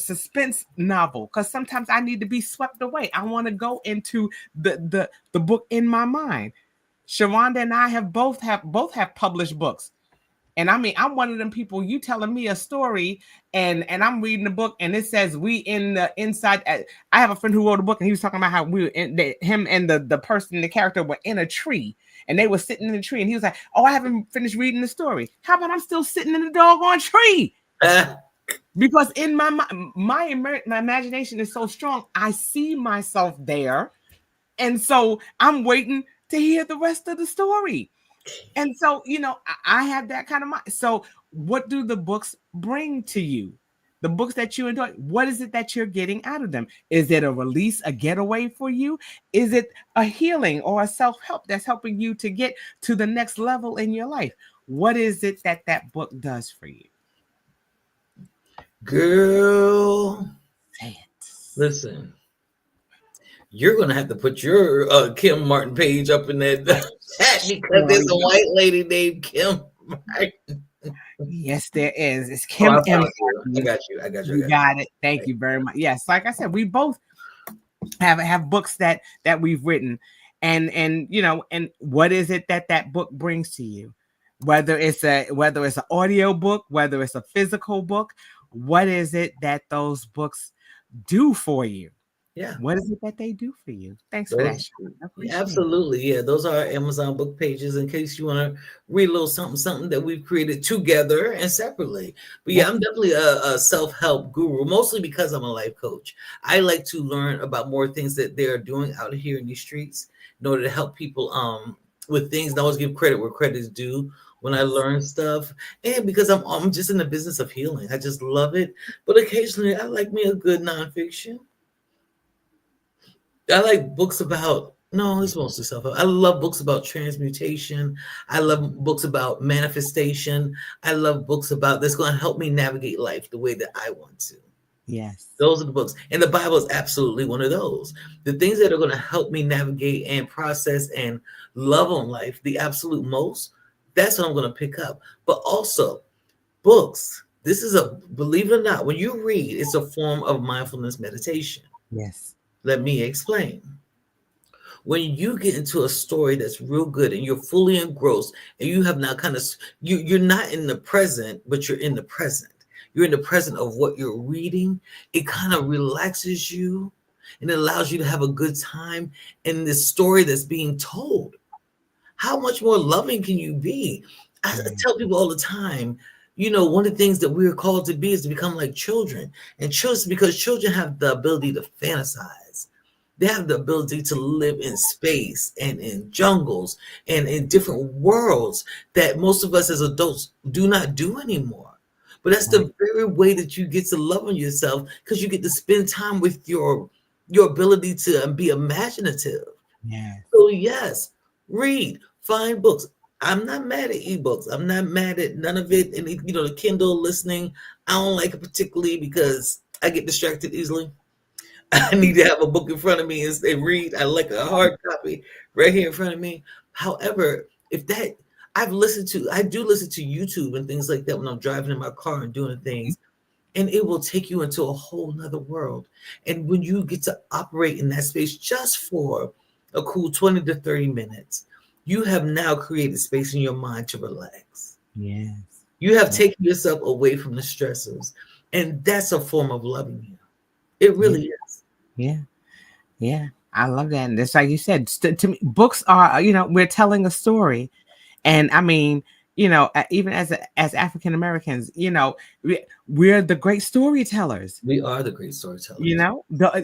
suspense novel because sometimes I need to be swept away. I want to go into the book in my mind. Sheronda and I have published books. And I mean, I'm one of them people. You telling me a story, and I'm reading the book, and it says we in the inside. I have a friend who wrote a book, and he was talking about how we were him and the person, the character, were in a tree, and they were sitting in the tree, and he was like, "Oh, I haven't finished reading the story. How about I'm still sitting in the doggone tree?" Because in my imagination is so strong, I see myself there, and so I'm waiting to hear the rest of the story. And so, I have that kind of mind. So, what do the books bring to you? The books that you enjoy, what is it that you're getting out of them? Is it a release, a getaway for you? Is it a healing or a self-help that's helping you to get to the next level in your life? What is it that book does for you? Girl, Say it. listen, you're gonna have to put your Kim Martin page up in that chat because Well, there's a white lady named Kim Martin. yes, there is. It's Oh, I Kim M. found you. I got you. I got you. I You got got it. you. Thank you very much. Yes, like I said, we both have books that we've written, and and what is it that that book brings to you, whether it's an audio book, whether it's a physical book, what is it that those books do for you? Yeah. What is it that they do for you? Thanks for that, Those, Sean. I yeah, appreciate it. absolutely. Yeah, those are our Amazon book pages in case you want to read a little something that we've created together and separately. But yeah, Yes. I'm definitely a self-help guru, mostly because I'm a life coach. I like to learn about more things that they're doing out here in these streets in order to help people with things. And I always give credit where credit is due when I Yes. learn stuff. And because I'm just in the business of healing. I just love it. But occasionally I like me a good nonfiction. I like books about no, it's mostly self help. I love books about transmutation. I love books about manifestation. I love books about that's going to help me navigate life the way that I want to. Yes. Those are the books. And the Bible is absolutely one of those. The things that are going to help me navigate and process and love on life the absolute most, that's what I'm going to pick up. But also, books. This is a, believe it or not, when you read, it's a form of mindfulness meditation. Yes. Let me explain. When you get into a story that's real good and you're fully engrossed and you have now kind of you're not in the present but you're in the present, you're in the present of what you're reading, it kind of relaxes you and it allows you to have a good time in this story that's being told. How much more loving can you be? I Yes. tell people all the time, one of the things that we're called to be is to become like children. And children, because children have the ability to fantasize. They have the ability to live in space and in jungles and in different worlds that most of us as adults do not do anymore. But that's Right. the very way that you get to love on yourself because you get to spend time with your ability to be imaginative. Yes. So yes, read, find books. I'm not mad at ebooks. I'm not mad at none of it. And the Kindle listening, I don't like it particularly because I get distracted easily. I need to have a book in front of me and read. I like a hard copy right here in front of me. However, if that I do listen to YouTube and things like that when I'm driving in my car and doing things, and it will take you into a whole nother world. And when you get to operate in that space just for a cool 20 to 30 minutes, you have now created space in your mind to relax. Yes. You have Yeah. taken yourself away from the stressors. And that's a form of loving you. It Yeah. really is. Yeah. Yeah. I love that. And it's like you said, to me, books are, we're telling a story. And I mean, even as African Americans, we're the great storytellers. We are the great storytellers.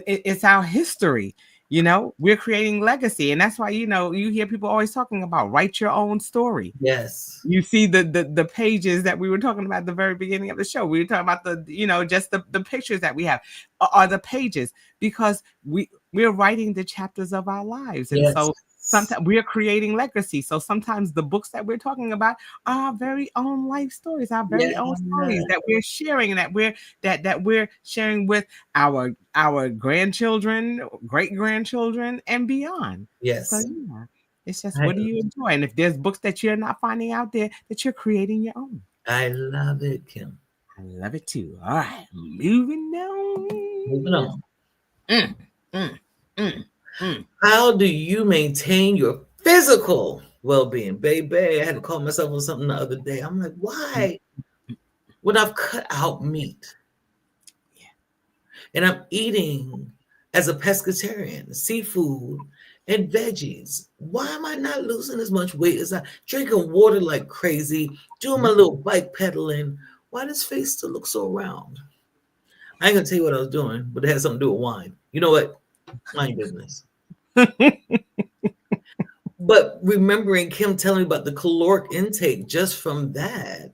It's our history. We're creating legacy, and that's why you hear people always talking about write your own story. Yes. You see the pages that we were talking about at the very beginning of the show. We were talking about just the pictures that we have are the pages because we're writing the chapters of our lives, and Yes. so sometimes we're creating legacy. So sometimes the books that we're talking about are our very own life stories, our very Yeah. own stories that we're sharing, and that we're sharing with our grandchildren, great grandchildren, and beyond. So Yes. yeah. It's just I, what do you enjoy? And if there's books that you're not finding out there, that you're creating your own. I love it, Kim. I love it too. All right, moving Moving on. on. Mm, mm, mm, mm. How do you maintain your physical well-being, baby? I had to call myself on something the other day. I'm like, Mm. why? When I've cut out meat Yeah. and I'm eating as a pescatarian, seafood and veggies, why am I not losing as much weight as I drinking water like crazy, doing my Mhm. little bike pedaling? Why does face still look so round? I ain't gonna tell you what I was doing, but it had something to do with wine. You know what? My business. But remembering Kim telling me about the caloric intake just from that,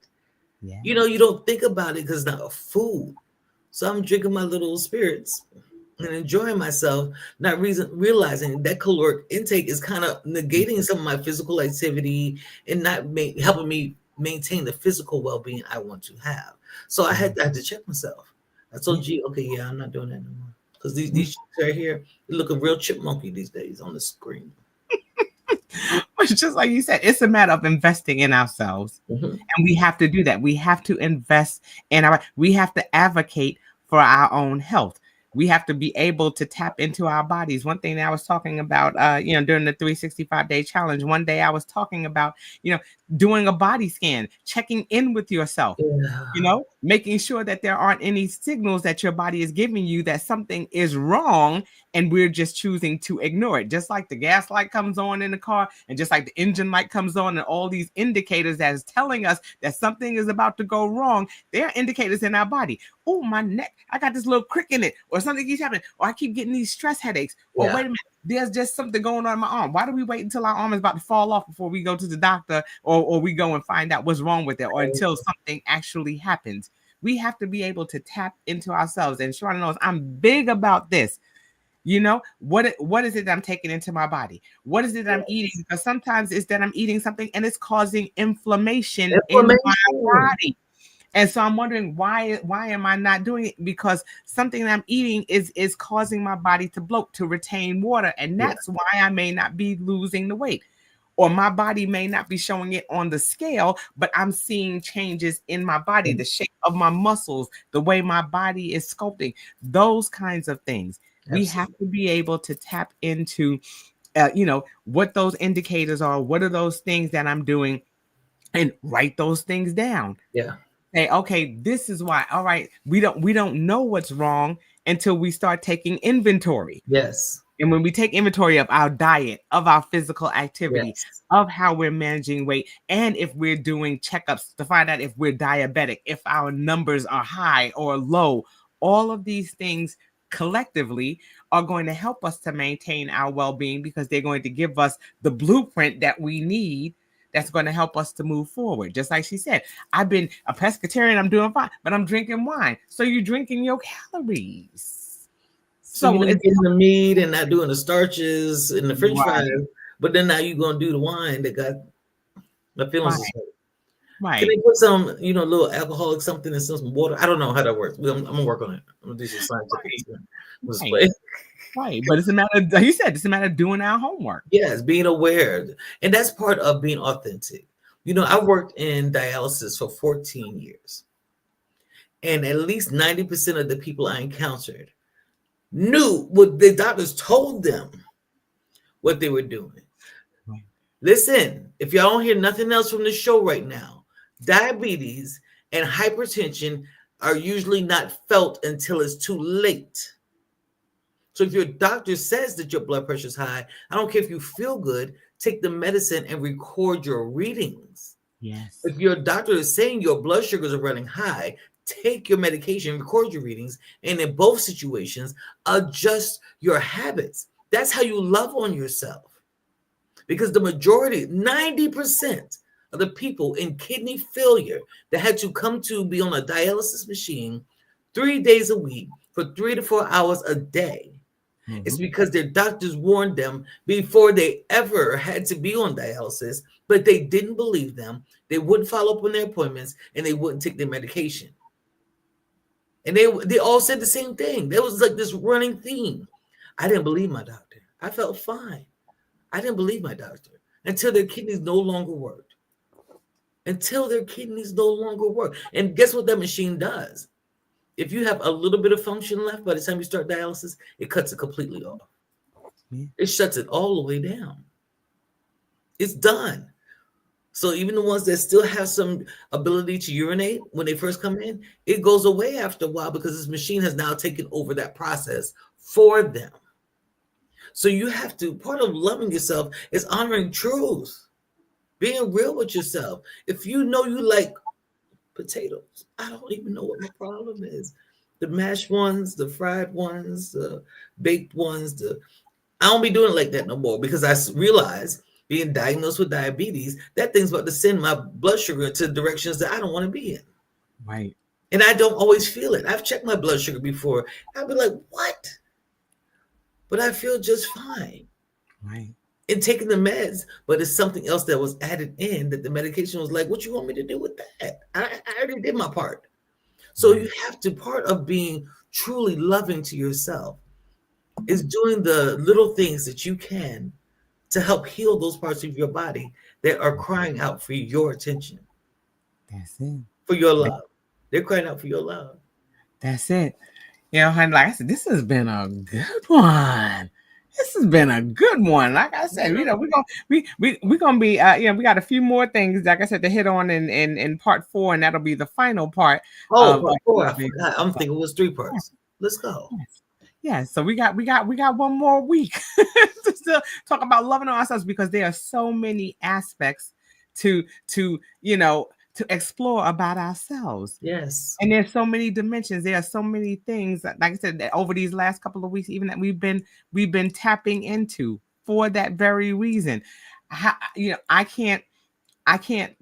Yeah. you don't think about it because it's not a food. So I'm drinking my little spirits and enjoying myself, not realizing that caloric intake is kind of negating some of my physical activity and not helping me maintain the physical well-being I want to have. So I Yeah. had to check myself. I told G, okay, yeah, I'm not doing that no more. Because these chicks right here, they looking real chipmunky these days on the screen. It's just like you said, it's a matter of investing in ourselves. Mm-hmm. And we have to do that. We have to invest in we have to advocate for our own health. We have to be able to tap into our bodies. One thing that I was talking about, during the 365-day challenge, one day I was talking about, doing a body scan, checking in with yourself, Yeah. making sure that there aren't any signals that your body is giving you that something is wrong, and we're just choosing to ignore it. Just like the gas light comes on in the car, and just like the engine light comes on, and all these indicators that is telling us that something is about to go wrong, they're indicators in our body. Oh, my neck, I got this little crick in it, or something keeps happening, or I keep getting these stress headaches, or Yeah. wait a minute, there's just something going on in my arm. Why do we wait until our arm is about to fall off before we go to the doctor, or we go and find out what's wrong with it, or until something actually happens? We have to be able to tap into ourselves. And Sheronda knows I'm big about this. What is it that I'm taking into my body? What is it that I'm eating? Because sometimes it's that I'm eating something and it's causing inflammation in my Inflammation. body. And so I'm wondering why am I not doing it? Because something that I'm eating is causing my body to bloat, to retain water. And Yeah. that's why I may not be losing the weight. Or my body may not be showing it on the scale, but I'm seeing changes in my body, the shape of my muscles, the way my body is sculpting, those kinds of things. We have Absolutely. to be able to tap into, what those indicators are. What are those things that I'm doing? And write those things down. Yeah. Say, okay, this is why. All right, we don't know what's wrong until we start taking inventory. Yes. And when we take inventory of our diet, of our physical activity, Yes. of how we're managing weight, and if we're doing checkups to find out if we're diabetic, if our numbers are high or low, all of these things collectively are going to help us to maintain our well-being, because they're going to give us the blueprint that we need, that's going to help us to move forward. Just like she said, I've been a pescatarian, I'm doing fine, but I'm drinking wine. So you're drinking your calories. So you're So not it's getting the meat and not doing the starches and the French fries, right, but then now you're gonna do the wine that got my feelings is right, hurt. Can right, they put some, little alcoholic something and some water? I don't know how that works. I'm gonna work on it. I'm gonna do some scientific right, experiment. Let's right, play. right. But it's a matter, like you said, it's a matter of doing our homework. Yes, being aware, and that's part of being authentic. I worked in dialysis for 14 years, and at least 90% of the people I encountered knew what the doctors told them what they were doing. Right. Listen, if y'all don't hear nothing else from the show right now, diabetes and hypertension are usually not felt until it's too late. So if your doctor says that your blood pressure is high, I don't care if you feel good, take the medicine and record your readings. Yes. If your doctor is saying your blood sugars are running high, take your medication, record your readings, and in both situations, adjust your habits. That's how you love on yourself. Because the majority, 90% of the people in kidney failure that had to come to be on a dialysis machine 3 days a week for 3 to 4 hours a day, it's Mm-hmm. because their doctors warned them before they ever had to be on dialysis, but they didn't believe them. They wouldn't follow up on their appointments, and they wouldn't take their medication. And they all said the same thing. There was like this running theme. I didn't believe my doctor. I felt fine. I didn't believe my doctor until their kidneys no longer worked. Until their kidneys no longer work. And guess what that machine does? If you have a little bit of function left by the time you start dialysis, it cuts it completely off. Yeah. It shuts it all the way down. It's done. So even the ones that still have some ability to urinate when they first come in, it goes away after a while because this machine has now taken over that process for them. So you have to, part of loving yourself is honoring truth, being real with yourself. If you know you like potatoes, I don't even know what my problem is. The mashed ones, the fried ones, the baked ones, I don't be doing it like that no more because I realize being diagnosed with diabetes, that thing's about to send my blood sugar into directions that I don't want to be in. Right. And I don't always feel it. I've checked my blood sugar before. I'll be like, what? But I feel just fine Right. in taking the meds. But it's something else that was added in that the medication was like, what you want me to do with that? I already did my part. So you have to, part of being truly loving to yourself is doing the little things that you can to help heal those parts of your body that are crying out for your attention, That's it. for your love. They're crying out for your love. That's it. You know, honey, like I said, this has been a good one. This has been a good one. Like I said, you know, we're gonna be you know, we got a few more things, like I said, to hit on in part 4, and that'll be the final part Oh, of part four. I loving. forgot. I'm So, thinking it was 3 parts. yeah, Let's go. yes. Yeah, so we got one more week to still talk about loving ourselves, because there are so many aspects to you know, to explore about ourselves. Yes. And there's so many dimensions. There are so many things that, like I said, that over these last couple of weeks, even that we've been tapping into for that very reason. You know, I can't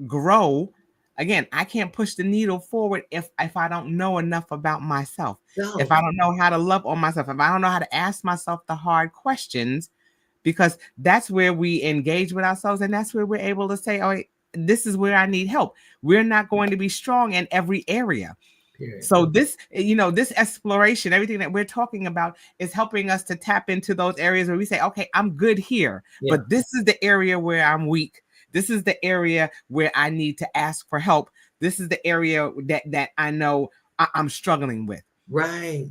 grow. Again, I can't push the needle forward if I don't know enough about myself. If No. I don't know how to love on myself, if I don't know how to ask myself the hard questions, because that's where we engage with ourselves, and that's where we're able to say, "Oh, this is where I need help." We're not going to be strong in every area. Period. So this, you know, this exploration, everything that we're talking about is helping us to tap into those areas where we say, okay, I'm good here, Yeah. but this is the area where I'm weak. This is the area where I need to ask for help. This is the area that I know I'm struggling with. Right.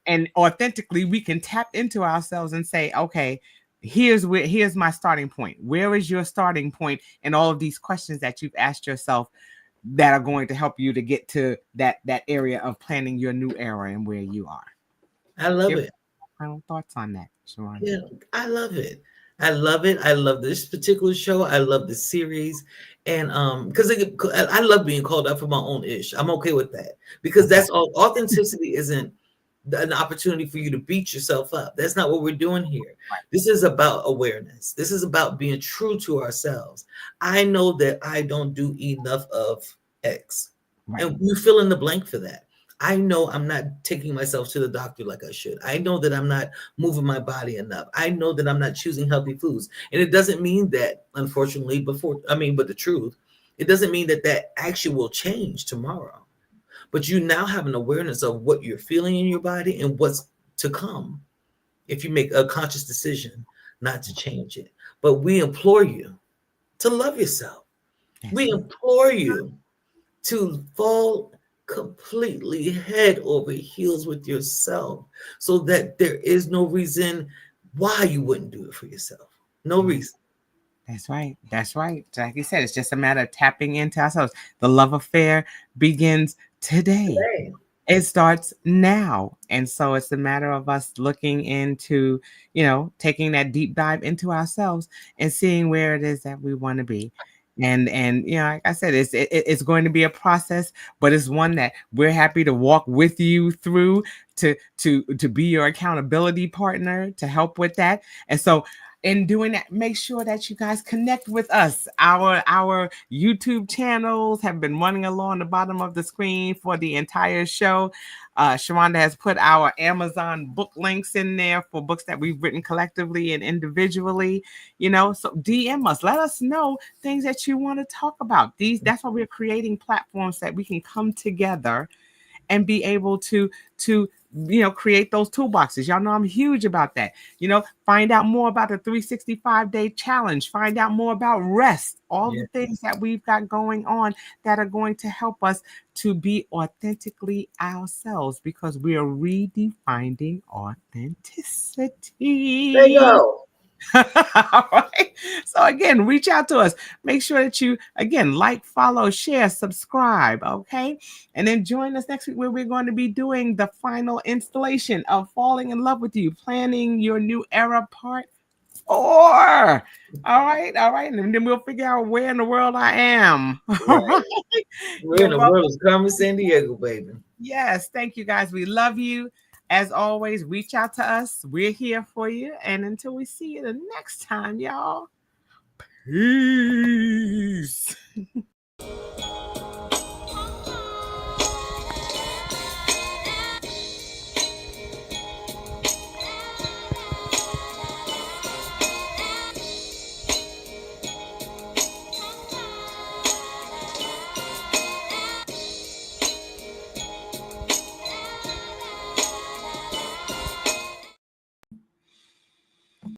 And authentically, we can tap into ourselves and say, okay, here's my starting point. Where is your starting point in all of these questions that you've asked yourself that are going to help you to get to that area of planning your new era and where you are? I love Give it. final thoughts on that, Sheronda. Yeah, I love it. I love it. I love this particular show. I love the series. And because I love being called out for my own ish. I'm okay with that because Okay. that's all. Authenticity isn't an opportunity for you to beat yourself up. That's not what we're doing here. This is about awareness. This is about being true to ourselves. I know that I don't do enough of X, Right. and you fill in the blank for that. I know I'm not taking myself to the doctor like I should. I know that I'm not moving my body enough. I know that I'm not choosing healthy foods. And it doesn't mean that, unfortunately, but the truth, it doesn't mean that that action will change tomorrow. But you now have an awareness of what you're feeling in your body and what's to come if you make a conscious decision not to change it. But we implore you to love yourself. That's We it. implore you to fall completely head over heels with yourself so that there is no reason why you wouldn't do it for yourself. No Yes. reason. That's right. That's right. Like you said, it's just a matter of tapping into ourselves. The love affair begins today. Today. It starts now. And so it's a matter of us looking into, you know, taking that deep dive into ourselves and seeing where it is that we want to be. And you know, like I said, it's going to be a process, but it's one that we're happy to walk with you through, to be your accountability partner, to help with that. And so in doing that, make sure that you guys connect with us. Our YouTube channels have been running along the bottom of the screen for the entire show. Sheronda has put our Amazon book links in there for books that we've written collectively and individually. You know, so DM us, let us know things that you want to talk about. That's why we're creating platforms that we can come together and be able to you know, create those toolboxes. Y'all know I'm huge about that. You know, find out more about the 365-day challenge, find out more about rest, all Yeah. the things that we've got going on that are going to help us to be authentically ourselves, because we are redefining There you authenticity. go. All right. So again, reach out to us. Make sure that you again like, follow, share, subscribe. Okay. And then join us next week where we're going to be doing the final installation of Falling in Love with You, Planning Your New Era Part 4. All right. All right. And then we'll figure out where in the world I am. All right. Right. We're You're in the welcome. world of Carmen San Diego, baby. Yes. Thank you guys. We love you. As always, reach out to us. We're here for you. And until we see you the next time, y'all, peace.